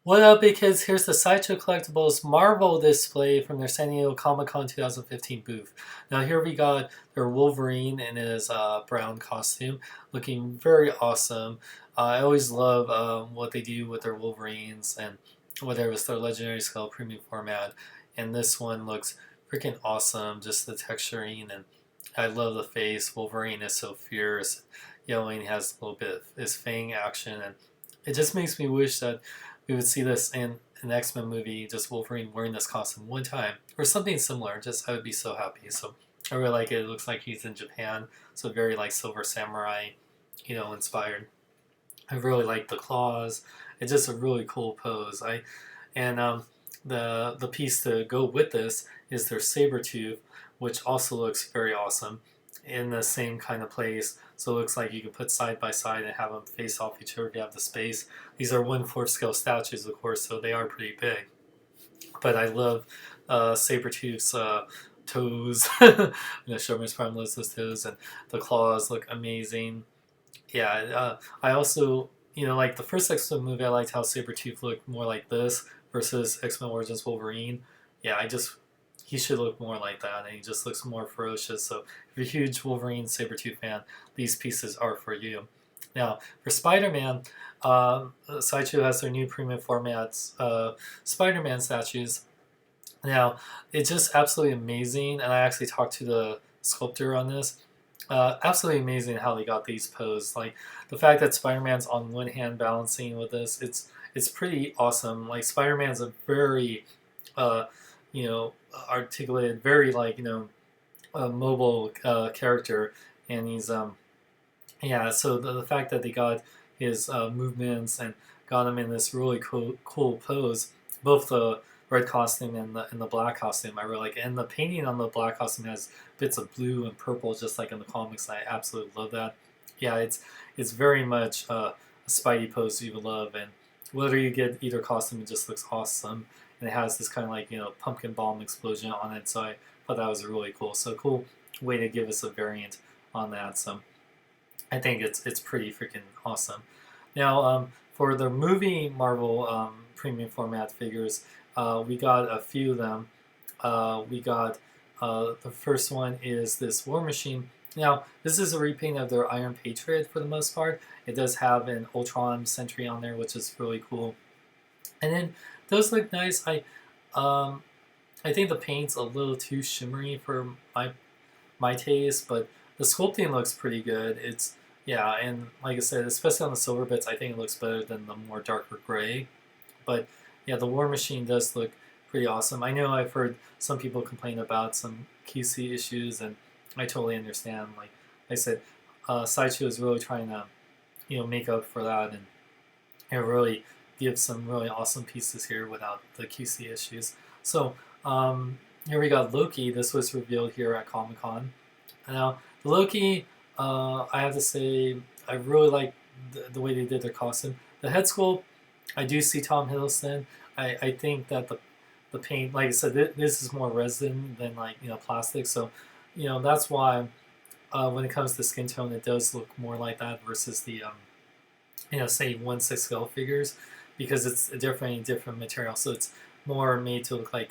What up, big kids? Here's the Sideshow Collectibles Marvel display from their San Diego Comic-Con 2015 booth. Now here we got their Wolverine in his brown costume, looking very awesome. I always love what they do with their Wolverines, and whether it was their Legendary Scale Premium format, and this one looks freaking awesome, just the texturing, and I love the face. Wolverine is so fierce, and he has a little bit of his fang action, and it just makes me wish that we would see this in an X-Men movie, just Wolverine wearing this costume one time, or something similar. Just I would be so happy. So I really like it. It looks like he's in Japan, so very like Silver Samurai, inspired. I really like the claws. It's just a really cool pose. The piece to go with this is their saber tooth, which also looks very awesome in the same kind of place. So it looks like you can put side by side and have them face off each other if you have the space. These are 1/4 scale statues, of course, so they are pretty big. But I love Sabretooth's toes. Sherman's Prime loves those toes, and the claws look amazing. Yeah, I also, like the first X-Men movie, I liked how Sabretooth looked more like this versus X-Men Origins Wolverine. Yeah, he should look more like that, and he just looks more ferocious. So if you're a huge Wolverine Sabretooth fan, these pieces are for you. Now, for Spider-Man, Sideshow has their new premium formats Spider-Man statues. Now, it's just absolutely amazing, and I actually talked to the sculptor on this. Absolutely amazing how they got these posed. Like the fact that Spider-Man's on one hand balancing with this, it's pretty awesome. Like Spider-Man's a very, uh, articulated, very mobile character, and he's yeah. So the fact that they got his movements and got him in this really cool pose, both the red costume and the black costume, I really like. And the painting on the black costume has bits of blue and purple, just like in the comics. I absolutely love that. Yeah, it's very much a Spidey pose you would love, and whether you get either costume, it just looks awesome. And it has this kind of like pumpkin bomb explosion on it, so I thought that was really cool. So cool way to give us a variant on that. So I think it's pretty freaking awesome. Now, for the movie Marvel premium format figures, we got a few of them. We got the first one is this War Machine. Now, this is a repaint of their Iron Patriot for the most part. It does have an Ultron Sentry on there, which is really cool. And then those look nice. I think the paint's a little too shimmery for my taste, but the sculpting looks pretty good. It's yeah, and like I said, especially on the silver bits, I think it looks better than the more darker gray. But yeah, the War Machine does look pretty awesome. I know I've heard some people complain about some QC issues, and I totally understand. Like I said, Sideshow is really trying to make up for that, and really give some really awesome pieces here without the QC issues. So here we got Loki. This was revealed here at Comic Con. Now the Loki, I have to say, I really like the way they did their costume. The head sculpt, I do see Tom Hiddleston. I think that the paint, like I said, this is more resin than plastic. So that's why when it comes to skin tone, it does look more like that versus the say 1/6 scale figures, because it's a different material. So it's more made to look like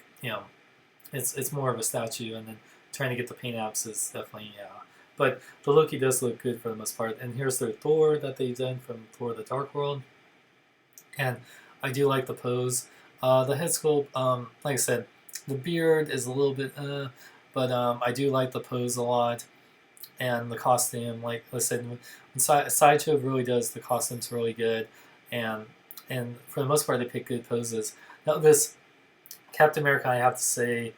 it's more of a statue, and then trying to get the paint apps is definitely But the Loki does look good for the most part. And here's their Thor that they've done from Thor: The Dark World, and I do like the pose. The head sculpt, like I said, the beard is a little bit, but I do like the pose a lot, and the costume. Like I said, when Sideshow really does the costumes really good, and for the most part they pick good poses. Now this Captain America, I have to say,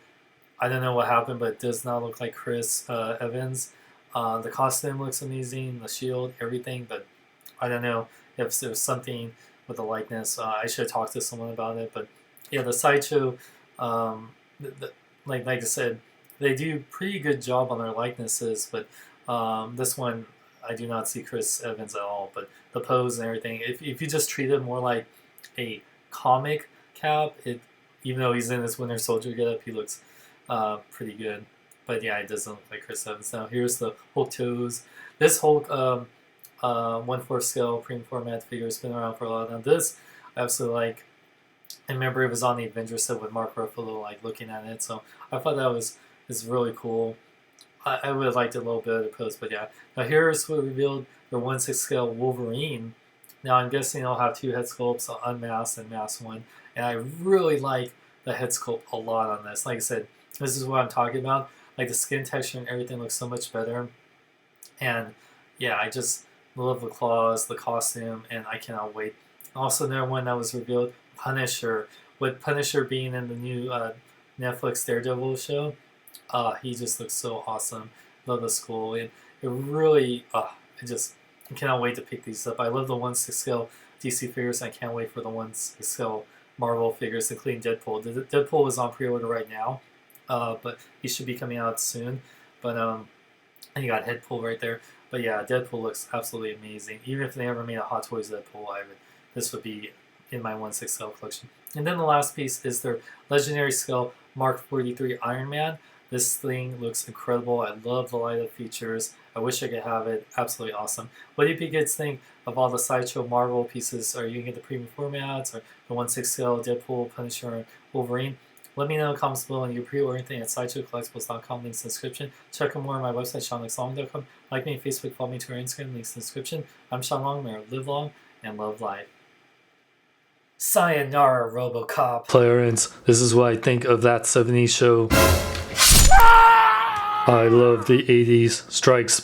I don't know what happened, but it does not look like Chris Evans. The costume looks amazing, the shield, everything, but I don't know if there was something with the likeness. I should have talked to someone about it, but yeah, the Sideshow, like I said, they do pretty good job on their likenesses, but this one I do not see Chris Evans at all. But the pose and everything, if you just treat it more like a comic Cap, even though he's in his Winter Soldier getup, he looks pretty good. But yeah, it doesn't look like Chris Evans. Now here's the Hulk toes. This Hulk 1/4 scale premium format figure has been around for a while. Now this I absolutely like. I remember it was on the Avengers set with Mark Ruffalo like looking at it, so I thought that is really cool. I would have liked it a little bit of the post, but yeah. Now here's what revealed their 1/6 scale Wolverine. Now I'm guessing I'll have 2 head sculpts, so unmasked and masked one, and I really like the head sculpt a lot on this. Like I said, this is what I'm talking about. Like the skin texture and everything looks so much better, and yeah, I just love the claws, the costume, and I cannot wait. Also, another one that was revealed, Punisher. With Punisher being in the new Netflix Daredevil show, he just looks so awesome. Love the skull. It really, I cannot wait to pick these up. I love the 1/6 scale DC figures. I can't wait for the 1/6 scale Marvel figures, including Deadpool. The Deadpool is on pre-order right now, but he should be coming out soon. But and you got Deadpool right there. But yeah, Deadpool looks absolutely amazing. Even if they ever made a Hot Toys Deadpool, this would be in my 1/6 scale collection. And then the last piece is their legendary scale Mark 43 Iron Man. This thing looks incredible. I love the light up features. I wish I could have it. Absolutely awesome. What do you kids think of all the Sideshow Marvel pieces? Are you going to get the premium formats or the 1/6 scale Deadpool, Punisher, and Wolverine? Let me know in the comments below, and you pre-order anything at SideshowCollectibles.com. Links in the description. Check out more on my website, SeanLexLong.com. Like me on Facebook, follow me to our Instagram. Links in the description. I'm Sean Long. May I live long and love life. Sayonara, RoboCop. Clarence, this is what I think of that 70s show. I love the 80s strikes